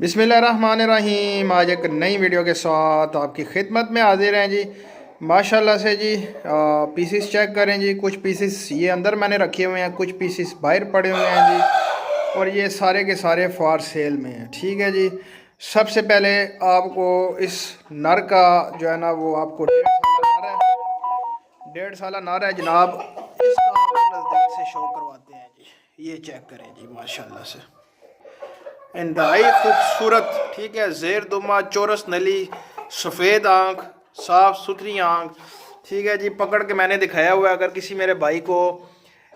बिस्मिल्लाहिर्रहमानिर्रहीम। आज एक नई वीडियो के साथ आपकी खिदमत में हाजिर हैं जी। माशाल्लाह से जी पीसीस चेक करें जी। कुछ पीसीस ये अंदर मैंने रखे हुए हैं, कुछ पीसीस बाहर पड़े हुए हैं जी, और ये सारे के सारे फॉर सेल में हैं। ठीक है जी। सबसे पहले आपको इस नर का जो है ना वो आपको 1.5 साल नर है जनाब। इसका आपको नज़दीक से शो करवाते हैं जी। ये चेक करें जी, माशाल्लाह से इंतहाई खूबसूरत। ठीक है, जेर दुमा, चौरस नली, सफ़ेद आँख, साफ़ सुथरी आँख। ठीक है जी, पकड़ के मैंने दिखाया हुआ है। अगर किसी मेरे भाई को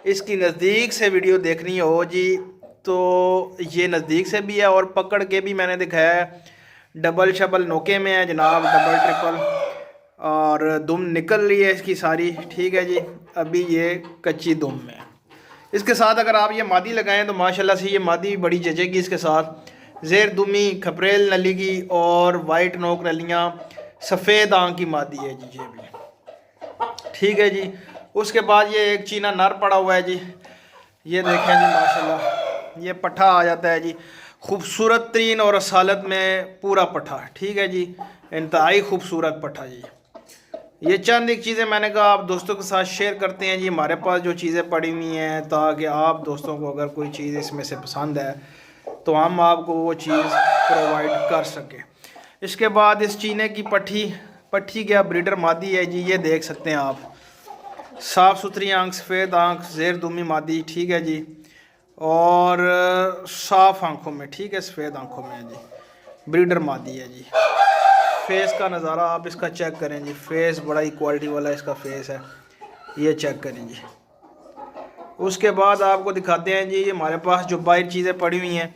इसकी नज़दीक से वीडियो देखनी हो जी तो ये नज़दीक से भी है और पकड़ के भी मैंने दिखाया है। डबल शबल नोके में है जनाब, डबल ट्रिपल, और दुम निकल रही है इसकी सारी। ठीक है जी, अभी ये कच्ची दुम में है। इसके साथ अगर आप ये मादी लगाएं तो माशाल्लाह से ये मादी भी बड़ी जचेगी इसके साथ। ज़ेर दुमी, खपरेल नली की और वाइट नोक नलियाँ, सफ़ेद आँख की मादी है जी ये भी। ठीक है जी। उसके बाद ये एक चीना नर पड़ा हुआ है जी। ये देखें जी, माशाल्लाह ये पट्ठा आ जाता है जी, खूबसूरत तरीन और असालत में पूरा पट्ठा। ठीक है जी, इंतहाई खूबसूरत पट्ठा जी। ये चंद एक चीज़ें मैंने कहा आप दोस्तों के साथ शेयर करते हैं जी। हमारे पास जो चीज़ें पड़ी हुई हैं, ताकि आप दोस्तों को अगर कोई चीज़ इसमें से पसंद है तो हम आपको वो चीज़ प्रोवाइड कर सकें। इसके बाद इस चीने की पट्ठी क्या ब्रीडर मादी है जी। ये देख सकते हैं आप, साफ़ सुथरी आँख, सफ़ेद आँख, ज़ेर दुमी मादी। ठीक है जी, और साफ़ आँखों में, ठीक है, सफ़ेद आँखों में है जी, ब्रीडर मादी है जी। फेस का नज़ारा आप इसका चेक करें जी। फेस बड़ा ही क्वालिटी वाला इसका फेस है, ये चेक करें जी। उसके बाद आपको दिखाते हैं जी हमारे पास जो बाहर चीज़ें पड़ी हुई हैं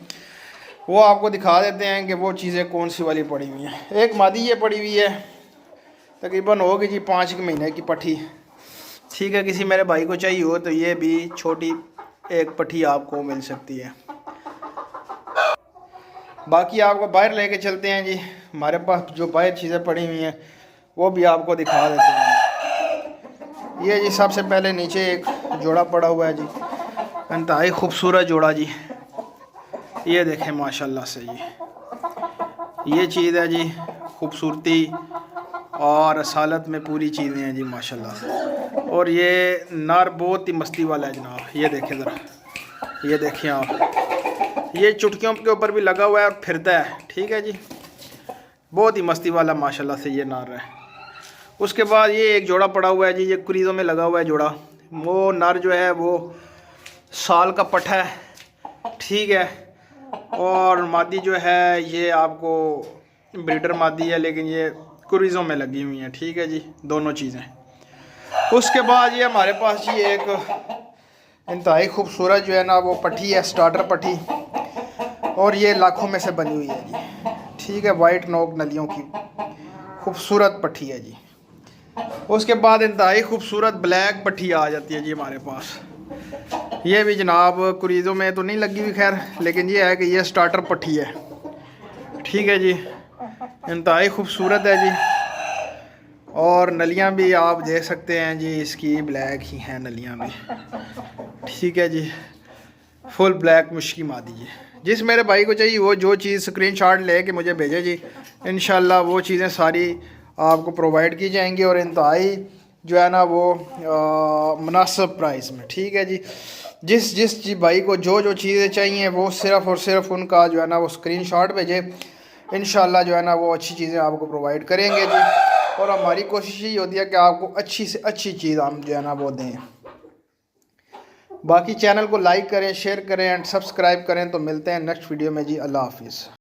वो आपको दिखा देते हैं कि वो चीज़ें कौन सी वाली पड़ी हुई हैं। एक मादी ये पड़ी हुई है, तकरीबन होगी जी 5 महीने की पट्ठी। ठीक है, किसी मेरे भाई को चाहिए हो तो ये भी छोटी एक पट्ठी आपको मिल सकती है। बाकी आपको बाहर लेके चलते हैं जी। हमारे पास जो बाहर चीज़ें पड़ी हुई हैं वो भी आपको दिखा देते हैं। ये जी सबसे पहले नीचे एक जोड़ा पड़ा हुआ है जी, इंतहाई खूबसूरत जोड़ा जी। ये देखें माशाल्लाह से जी, ये चीज़ है जी, खूबसूरती और असालत में पूरी चीज़ें हैं जी माशाल्लाह से। और ये नर बहुत ही मस्ती वाला है जनाब। ये देखें ज़रा, ये देखें आप, ये चुटकियों के ऊपर भी लगा हुआ है और फिरता है। ठीक है जी, बहुत ही मस्ती वाला माशाल्लाह से ये नर है। उसके बाद ये एक जोड़ा पड़ा हुआ है जी, ये क्रीज़ों में लगा हुआ है जोड़ा। वो नर जो है वो साल का पट्ठा है। ठीक है, और मादी जो है ये आपको ब्रीडर मादी है, लेकिन ये क्रीज़ों में लगी हुई हैं। ठीक है जी, दोनों चीज़ें। उसके बाद ये हमारे पास जी एक इंतहाई खूबसूरत जो है ना वो पट्ठी है, स्टार्टर पट्ठी, और ये लाखों में से बनी हुई है जी। ठीक है, वाइट नोक नलियों की खूबसूरत पट्ठी है जी। उसके बाद इंतहाई खूबसूरत ब्लैक पट्ठी आ जाती है जी हमारे पास। ये भी जनाब कुरीज़ों में तो नहीं लगी हुई खैर, लेकिन ये है कि ये स्टार्टर पट्ठी है। ठीक है जी, इंतहाई खूबसूरत है जी। और नलियाँ भी आप देख सकते हैं जी, इसकी ब्लैक ही हैं नलियाँ भी। ठीक है जी, फुल ब्लैक मुश्की मादी जी। जिस मेरे भाई को चाहिए वो जो चीज़ स्क्रीनशॉट ले के मुझे भेजे जी, इंशाल्लाह वो चीज़ें सारी आपको प्रोवाइड की जाएंगी और इंतहाई जो है ना वो मुनासिब प्राइस में। ठीक है जी, जिस जी भाई को जो जो चीज़ें चाहिए वो सिर्फ़ और सिर्फ उनका जो है ना वो स्क्रीनशॉट भेजे। इंशाल्लाह जो है ना वो अच्छी चीज़ें आपको प्रोवाइड करेंगे जी। और हमारी कोशिश यही होती है कि आपको अच्छी से अच्छी चीज़ हम जो है ना वो दें। बाकी चैनल को लाइक करें, शेयर करें एंड सब्सक्राइब करें। तो मिलते हैं नेक्स्ट वीडियो में जी। अल्लाह हाफिज़।